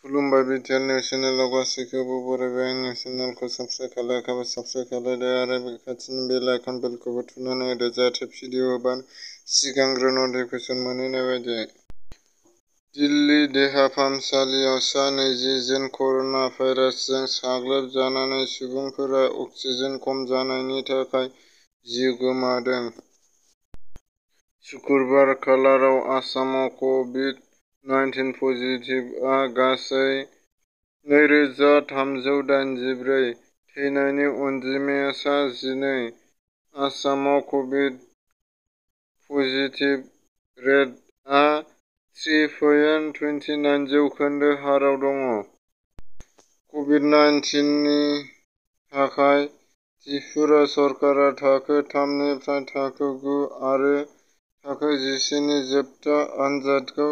खुलुमबाय BTR news चेनेलाव गासैखौबो बरायबाय। आंनि चेनेलखौ साबस्क्राइब खालायाखैबा साबस्क्राइब खालायदो आरो खाथिनि बेल आइकन बेलखौबो थुनानै होदो जाहाथे भिडिअ होबानो सिगांग्रो नटिफिकेसन मोनहैनाय बायदि। दिल्ली देहा फाहामसालियाव सा 20 जन कर'ना भाइरासजों साग्लोबजानाय सुबुंफोरा अक्सिजेन खम जानायनि थाखाय जिउ गोमादों। सुक्रुबार खालाराव आसामाव कभिड-19 पजिटिभआ गासै 2384, थैनायनि अनजिमाया सा 12। आसामाव कभिड पजिटिभ रेटआ 3.29 जौखोन्दो हाराव दं। कभिड-19 नि थाखाय त्रिपुरा सरकारा थाखो 3 निफ्राय थाखो 9 आरो थाखो 11 नि जोबथा आनजादखौ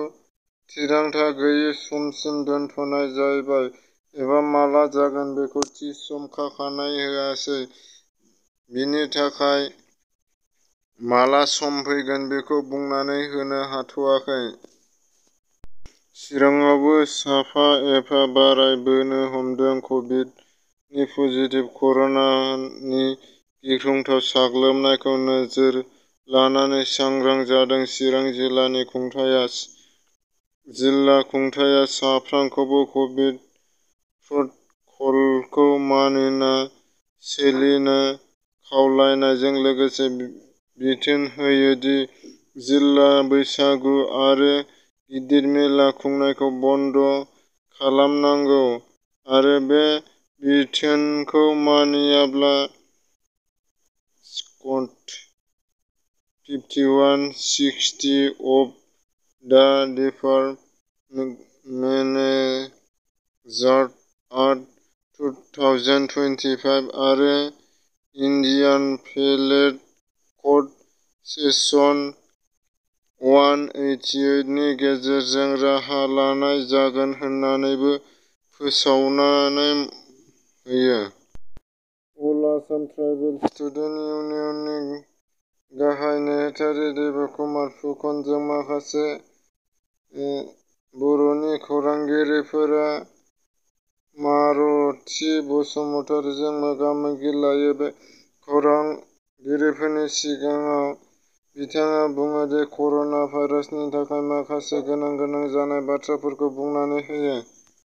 थिरांथा गैयै समसिम दोनथ'नाय जाबाय एबा माला जागोन बेखौ थि सम खाखानाय होआसै। बेनि थाखाय माला सम फैगोन बेखौ बुंनानै होनो हाथ'वाखै। चिराङावबो साफा एफा बारायबोनो हमदों। कभिड-19 पजिटिभ कर'नानि गिख्रंथाव साग्लोबनायखौ नोजोर लानानै सांग्रां जादों चिरां जिल्लानि खुंथाया। जिल्ला खुंथाया साफ्रोमखौबो कभिड प्रट'कलखौ मानिना सोलिनो खावलायनायजों लोगोसे बिथोन होयो दि जिल्ला बैसागु आरो गिदिर मेला खुंनायखौ बन्द खालामनांगौ आरो बे बिथोनखौ मानियाब्ला सेक्सन 5160 अफ द डिपार्टमेन्ट एक्ट 2025 आरो इन्डियान पेनेल कड सेक्सन 188 नि गेजेरजों राहा लानाय जागोन होन्नानैबो फोसावनानै होयो। अल आसाम ट्राइबेल स्टुडेन्टस इउनियननि गाहाय नेहाथारि देबकुमार फुकनजों माखासे बर'नि खौरांगिरिफोरा मारुति बसुमतारीजों मोगा-मोगि लायो। बे खौरांगिरिफोरनि सिगाङाव बिथाङा बुङो दि कर'ना भाइरासनि थाखाय माखासे गोनां जानाय बाथ्राफोरखौ बुंनानै होयो।